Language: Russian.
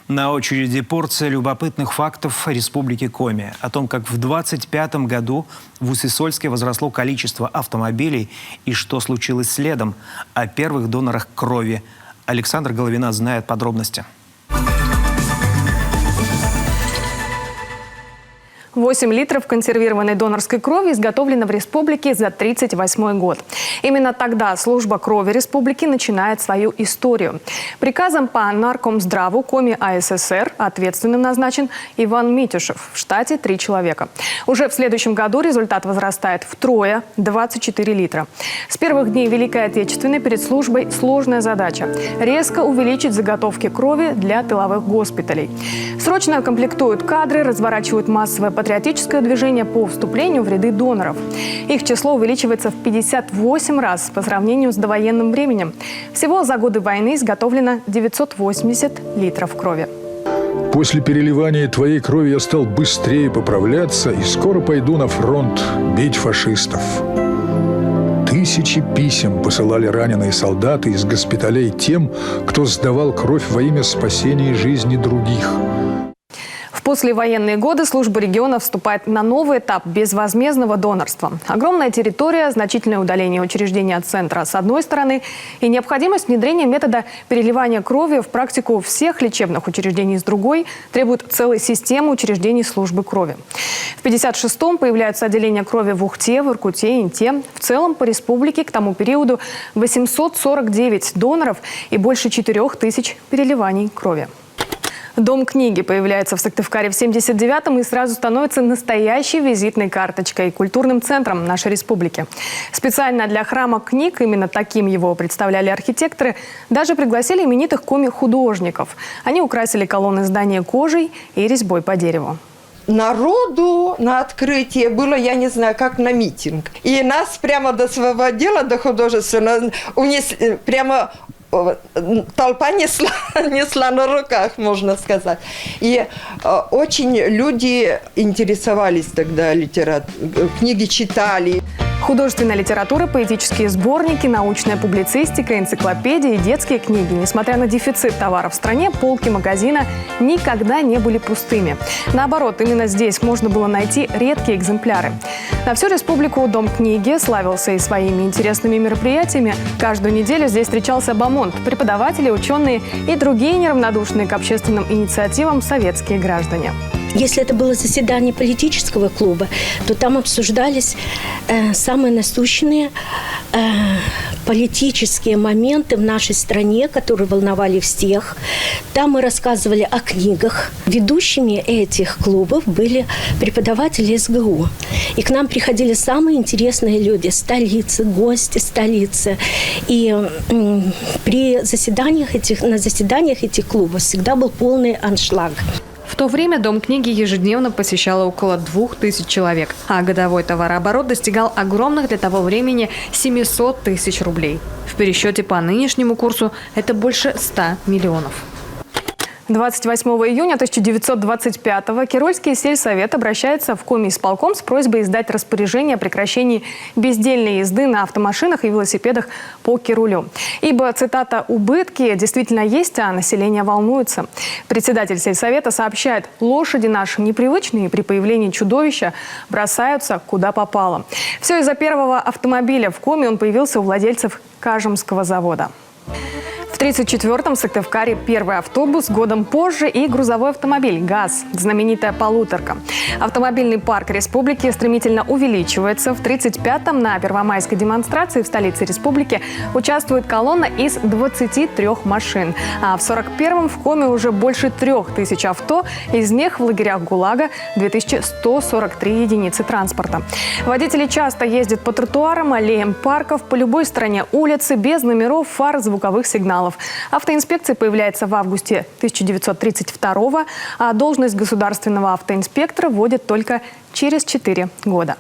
На очереди порция любопытных фактов Республики Коми. О том, как в 2025 году в Уссысольске возросло количество автомобилей и что случилось следом. О первых донорах крови. Александр Головина знает подробности. 8 литров консервированной донорской крови изготовлено в республике за 1938 год. Именно тогда служба крови республики начинает свою историю. Приказом по Наркомздраву Коми АССР ответственным назначен Иван Митюшев. В штате 3 человека. Уже в следующем году результат возрастает втрое – 24 литра. С первых дней Великой Отечественной перед службой сложная задача – резко увеличить заготовки крови для тыловых госпиталей. Срочно комплектуют кадры, разворачивают массовое патриотическое движение по вступлению в ряды доноров. Их число увеличивается в 58 раз по сравнению с довоенным временем. Всего за годы войны изготовлено 980 литров крови. После переливания твоей крови я стал быстрее поправляться и скоро пойду на фронт бить фашистов. Тысячи писем посылали раненые солдаты из госпиталей тем, кто сдавал кровь во имя спасения жизни других. В послевоенные годы служба региона вступает на новый этап безвозмездного донорства. Огромная территория, значительное удаление учреждения от центра с одной стороны и необходимость внедрения метода переливания крови в практику всех лечебных учреждений с другой требует целой системы учреждений службы крови. В 1956-м появляются отделения крови в Ухте, в Иркуте, Инте. В целом по республике к тому периоду 849 доноров и больше 4000 переливаний крови. Дом книги появляется в Сыктывкаре в 1979-м и сразу становится настоящей визитной карточкой и культурным центром нашей республики. Специально для храма книг, именно таким его представляли архитекторы, даже пригласили именитых коми-художников. Они украсили колонны здания кожей и резьбой по дереву. Народу на открытие было, я не знаю, как на митинг. И нас прямо до своего дела, до художественного, прямо толпа несла на руках, можно сказать. И очень люди интересовались тогда литературой, книги читали. Художественная литература, поэтические сборники, научная публицистика, энциклопедии и детские книги. Несмотря на дефицит товаров в стране, полки магазина никогда не были пустыми. Наоборот, именно здесь можно было найти редкие экземпляры. На всю республику Дом книги славился и своими интересными мероприятиями. Каждую неделю здесь встречался бомонд, преподаватели, ученые и другие неравнодушные к общественным инициативам советские граждане. Если это было заседание политического клуба, то там обсуждались самые насущные политические моменты в нашей стране, которые волновали всех. Там мы рассказывали о книгах. Ведущими этих клубов были преподаватели СГУ. И к нам приходили самые интересные люди, столицы, гости столицы. И на заседаниях этих клубов всегда был полный аншлаг. В то время Дом книги ежедневно посещало около 2000 человек, а годовой товарооборот достигал огромных для того времени 700 тысяч рублей. В пересчете по нынешнему курсу это больше 100 миллионов. 28 июня 1925-го Кирольский сельсовет обращается в Комисполком с просьбой издать распоряжение о прекращении бездельной езды на автомашинах и велосипедах по Кирулю. Ибо, цитата, «убытки действительно есть, а население волнуется». Председатель сельсовета сообщает, лошади наши непривычные при появлении чудовища бросаются куда попало. Все из-за первого автомобиля в Коми он появился у владельцев Кажемского завода. В 1934-м в Сыктывкаре первый автобус, годом позже и грузовой автомобиль «ГАЗ», знаменитая полуторка. Автомобильный парк республики стремительно увеличивается. В 1935-м на первомайской демонстрации в столице республики участвует колонна из 23 машин. А в 1941-м в Коми уже больше 3000 авто, из них в лагерях ГУЛАГа 2143 единицы транспорта. Водители часто ездят по тротуарам, аллеям парков, по любой стороне улицы, без номеров, фар, звуковых сигналов. Автоинспекция появляется в августе 1932-го, а должность государственного автоинспектора вводят только через 4 года.